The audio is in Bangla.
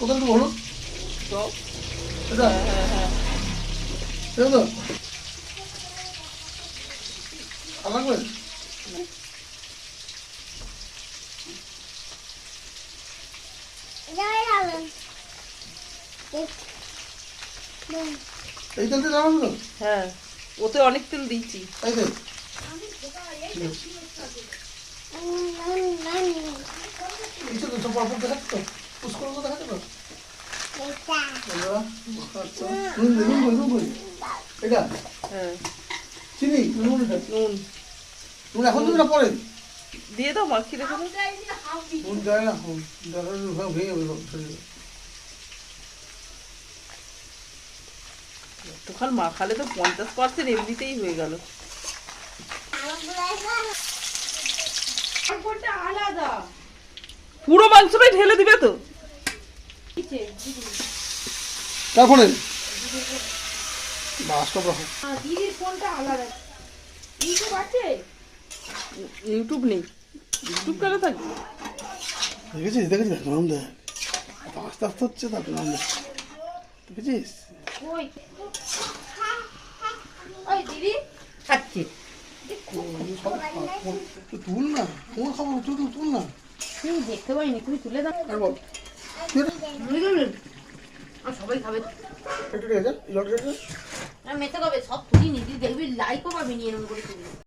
কোথায় একটু বলুন সব এটা হ্যাঁ দেখো তো আর লাগবে এই তেলতে জানাবো তো হ্যাঁ, ওতে অনেক তেল দিয়েছি। তাই তো কিছু তো সব অল্প দেখাচ্ছে তো পুষ্কর মতো দেখাচ্ছে তো আচ্ছা নুন দে নুন কই এটা হ্যাঁ, চিনি নুন এটা নুন নুন এখন তুমি না পরে দিয়ে দাও, মাখিয়ে রেখে দাও। নুন যায় না ভেঙে যাবে সব শরীরে একটুখানি মাখালে তো 50% এমনিতেই হয়ে গেল। আলাদা পুরো মাংসটাই ঢেলে দিবে তো? তারপরে বাস্তব রাখো দিদির ফোনটা আলাদা ইউটিউব আছে ইউটিউব নেই, ইউটিউব কেন থাকবে? দেখেছিস দেখেছিস গরম দেখ আস্তে আস্তে হচ্ছে তার গরম দেখ দেখেছিস ওই ওই দিদি খাচ্ছি তুল না কোন খাবার তুল না তুমি দেখতে পাইনি, তুমি তুলে দাও আর বল আর সবাই খাবে। একটু ঠিক আছে জল মেতে খাবে সব তুলি নি, দেখবি লাইকও পাবি নি এরকম করে তুলি।